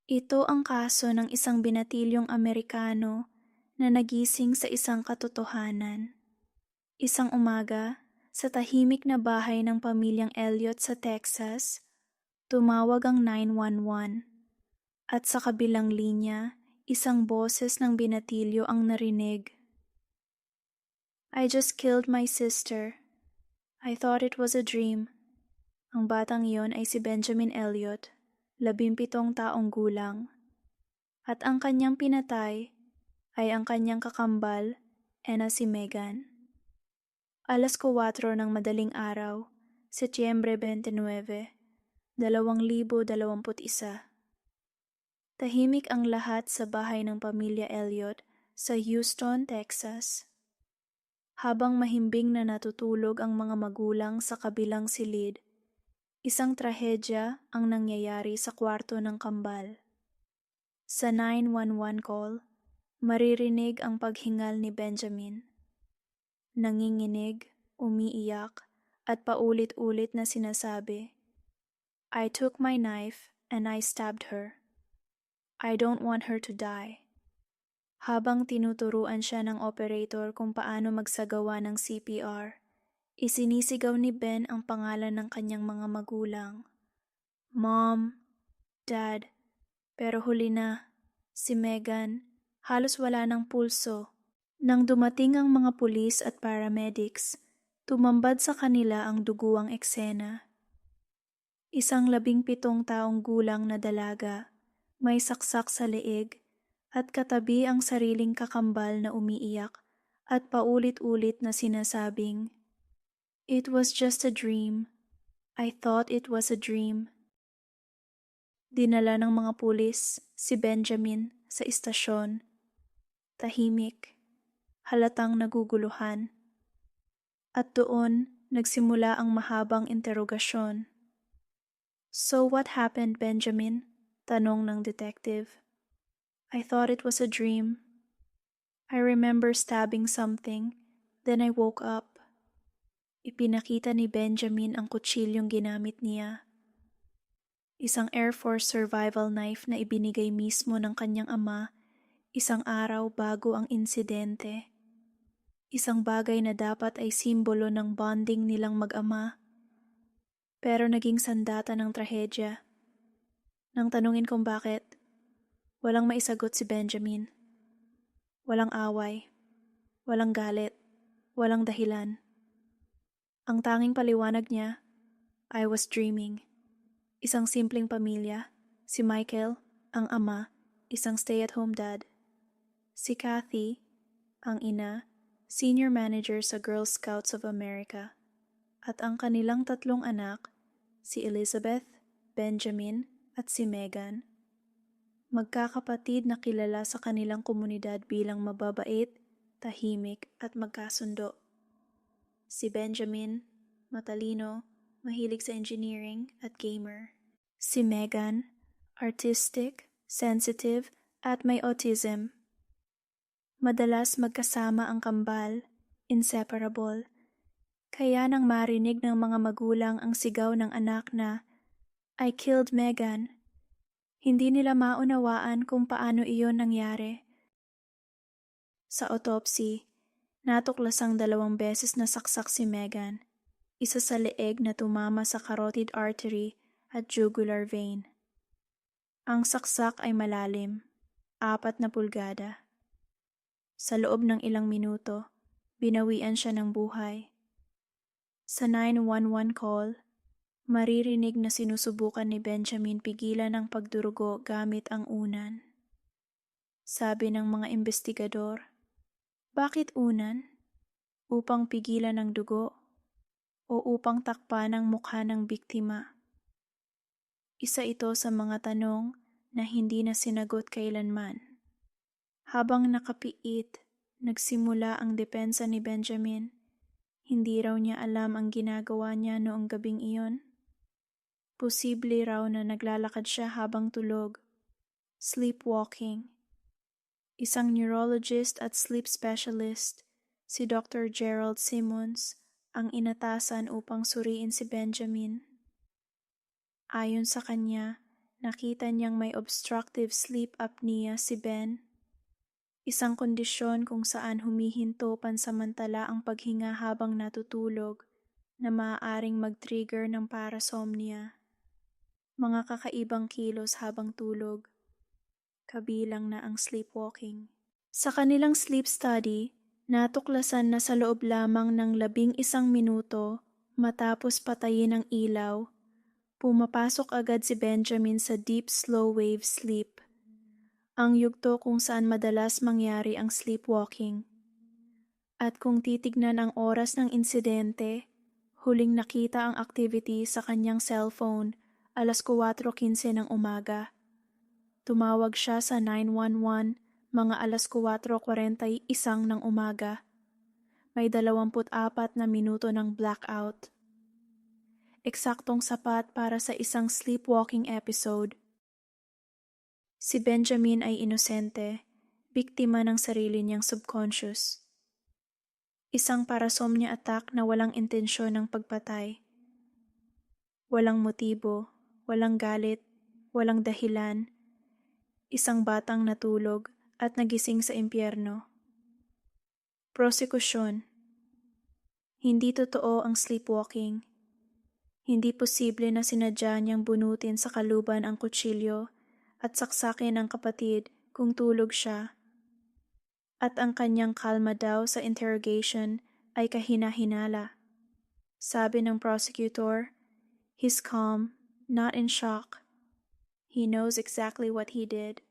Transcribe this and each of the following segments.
Ito ang kaso ng isang binatilyong Amerikano na nagising sa isang katotohanan. Isang umaga, sa tahimik na bahay ng pamilyang Elliot sa Texas, tumawag ang 911 at sa kabilang linya, isang boses ng binatilyo ang narinig. I just killed my sister. I thought it was a dream. Ang batang iyon ay si Benjamin Elliot, 17 taong gulang. At ang kanyang pinatay ay ang kanyang kakambal na si Megan. 4:00 ng madaling araw, Setyembre 29, 2021. Tahimik ang lahat sa bahay ng pamilya Elliot sa Houston, Texas. Habang mahimbing na natutulog ang mga magulang sa kabilang silid, isang trahedya ang nangyayari sa kwarto ng kambal. Sa 911 call, maririnig ang paghingal ni Benjamin. Nanginginig, umiiyak, at paulit-ulit na sinasabi, I took my knife and I stabbed her. I don't want her to die. Habang tinuturuan siya ng operator kung paano magsagawa ng CPR, isinisigaw ni Ben ang pangalan ng kanyang mga magulang. Mom, Dad, pero huli na, si Megan, halos wala ng pulso. Nang dumating ang mga pulis at paramedics, tumambad sa kanila ang duguang eksena. Isang 17 taong gulang na dalaga, may saksak sa leeg, at katabi ang sariling kakambal na umiiyak at paulit-ulit na sinasabing, It was just a dream. I thought it was a dream. Dinala ng mga pulis si Benjamin sa istasyon. Tahimik, halatang naguguluhan. At doon nagsimula ang mahabang interogasyon. So what happened, Benjamin? Tanong ng detective. I thought it was a dream. I remember stabbing something, then I woke up. Ipinakita ni Benjamin ang kutsilyong ginamit niya. Isang Air Force survival knife na ibinigay mismo ng kanyang ama isang araw bago ang insidente. Isang bagay na dapat ay simbolo ng bonding nilang mag-ama. Pero naging sandata ng trahedya. Nang tanungin kung bakit, walang maisagot si Benjamin. Walang away, walang galit, walang dahilan. Ang tanging paliwanag niya, I was dreaming. Isang simpleng pamilya, si Michael, ang ama, isang stay-at-home dad. Si Kathy, ang ina, senior manager sa Girl Scouts of America. At ang kanilang 3 anak, si Elizabeth, Benjamin, at si Megan. Magkakapatid na kilala sa kanilang komunidad bilang mababait, tahimik at magkasundo. Si Benjamin, matalino, mahilig sa engineering at gamer. Si Megan, artistic, sensitive at may autism. Madalas magkasama ang kambal, inseparable. Kaya nang marinig ng mga magulang ang sigaw ng anak na, I killed Megan, hindi nila maunawaan kung paano iyon nangyari. Sa autopsy, natuklasang 2 beses na saksak si Megan, isa sa leeg na tumama sa carotid artery at jugular vein. Ang saksak ay malalim, 4 na pulgada. Sa loob ng ilang minuto, binawian siya ng buhay. Sa 911 call, maririnig na sinusubukan ni Benjamin pigilan ang pagdurugo gamit ang unan. Sabi ng mga investigador, bakit unan? Upang pigilan ang dugo o upang takpan ang mukha ng biktima? Isa ito sa mga tanong na hindi na sinagot kailanman. Habang nakapiit, nagsimula ang depensa ni Benjamin. Hindi raw niya alam ang ginagawa niya noong gabing iyon. Posible raw na naglalakad siya habang tulog. Sleepwalking. Isang neurologist at sleep specialist, si Dr. Gerald Simmons, ang inatasan upang suriin si Benjamin. Ayon sa kanya, nakita niyang may obstructive sleep apnea si Ben, isang kondisyon kung saan humihinto pansamantala ang paghinga habang natutulog na maaaring mag-trigger ng parasomnia. Mga kakaibang kilos habang tulog, kabilang na ang sleepwalking. Sa kanilang sleep study, natuklasan na sa loob lamang ng 11 minuto matapos patayin ang ilaw, pumapasok agad si Benjamin sa deep slow wave sleep, ang yugto kung saan madalas mangyari ang sleepwalking. At kung titignan ang oras ng insidente, huling nakita ang activity sa kanyang cellphone 4:15 ng umaga. Tumawag siya sa 911 mga 4:41 ng umaga. May 24 na minuto ng blackout. Eksaktong sapat para sa isang sleepwalking episode. Si Benjamin ay inosente, biktima ng sarili niyang subconscious. Isang parasomnia attack na walang intensyon ng pagpatay. Walang motibo, walang galit, walang dahilan. Isang batang natulog at nagising sa impyerno. Prosekusyon. Hindi totoo ang sleepwalking. Hindi posible na sinadya niyang bunutin sa kaluban ang kutsilyo at saksakin ang kapatid kung tulog siya. At ang kanyang kalma daw sa interrogation ay kahina-hinala. Sabi ng prosecutor, he's calm, not in shock. He knows exactly what he did.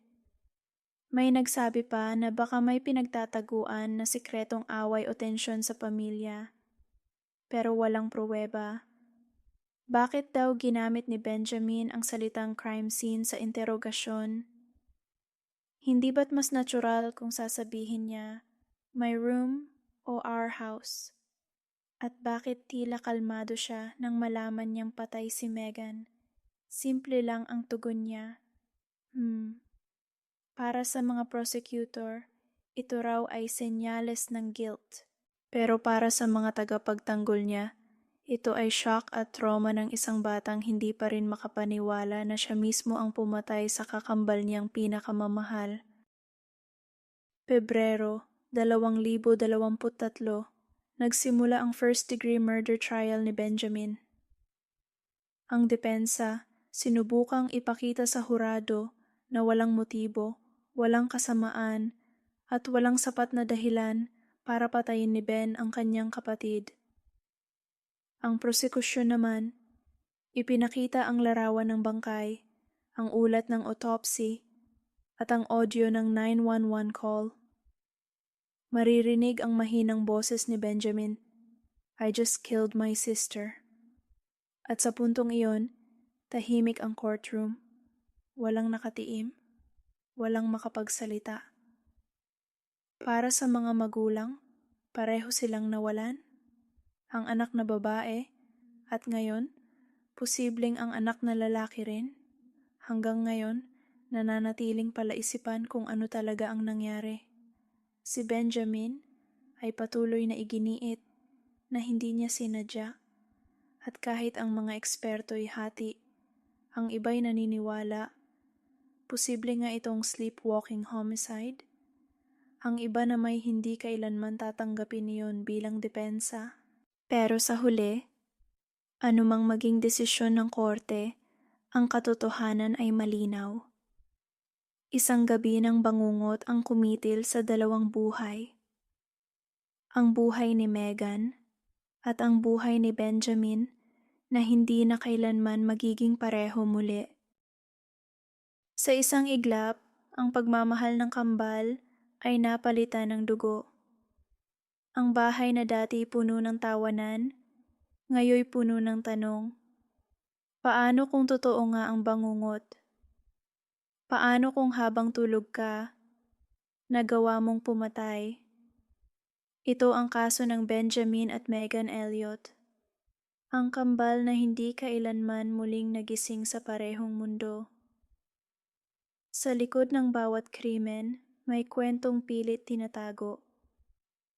May nagsabi pa na baka may pinagtataguan na sikretong away o tensyon sa pamilya. Pero walang pruweba. Bakit daw ginamit ni Benjamin ang salitang crime scene sa interogasyon? Hindi ba't mas natural kung sasabihin niya, my room o our house? At bakit tila kalmado siya nang malaman niyang patay si Megan? Simple lang ang tugon niya. Para sa mga prosecutor, ito raw ay senyales ng guilt. Pero para sa mga tagapagtanggol niya, ito ay shock at trauma ng isang batang hindi pa rin makapaniwala na siya mismo ang pumatay sa kakambal niyang pinakamamahal. Pebrero 2023, nagsimula ang first-degree murder trial ni Benjamin. Ang depensa, sinubukang ipakita sa hurado na walang motibo, walang kasamaan, at walang sapat na dahilan para patayin ni Ben ang kanyang kapatid. Ang prosekusyon naman, ipinakita ang larawan ng bangkay, ang ulat ng autopsy, at ang audio ng 911 call. Maririnig ang mahinang boses ni Benjamin, I just killed my sister. At sa puntong iyon, tahimik ang courtroom. Walang nakatiim, walang makapagsalita. Para sa mga magulang, pareho silang nawalan. Ang anak na babae, at ngayon, posibleng ang anak na lalaki rin. Hanggang ngayon, nananatiling palaisipan kung ano talaga ang nangyari. Si Benjamin ay patuloy na iginiit na hindi niya sinadya. At kahit ang mga eksperto'y hati, ang iba'y naniniwala, posible nga itong sleepwalking homicide. Ang iba na may hindi kailanman tatanggapin niyon bilang depensa. Pero sa huli, anumang maging desisyon ng korte, ang katotohanan ay malinaw. Isang gabi ng bangungot ang kumitil sa dalawang buhay. Ang buhay ni Megan at ang buhay ni Benjamin na hindi na kailanman magiging pareho muli. Sa isang iglap, ang pagmamahal ng kambal ay napalitan ng dugo. Ang bahay na dati puno ng tawanan, ngayoy puno ng tanong. Paano kung totoo nga ang bangungot? Paano kung habang tulog ka, nagawa mong pumatay? Ito ang kaso ng Benjamin at Megan Elliott. Ang kambal na hindi kailanman muling nagising sa parehong mundo. Sa likod ng bawat krimen, may kwentong pilit tinatago.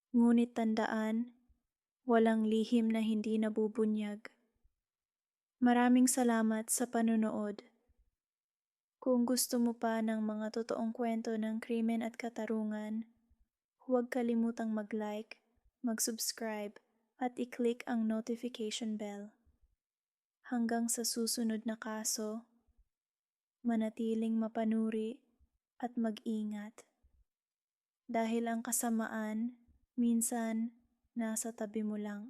Ngunit tandaan, walang lihim na hindi nabubunyag. Maraming salamat sa panunood. Kung gusto mo pa ng mga totoong kwento ng krimen at katarungan, huwag kalimutang mag-like, mag-subscribe, at i-click ang notification bell. Hanggang sa susunod na kaso, manatiling mapanuri at mag-ingat. Dahil ang kasamaan, minsan, nasa tabi mo lang.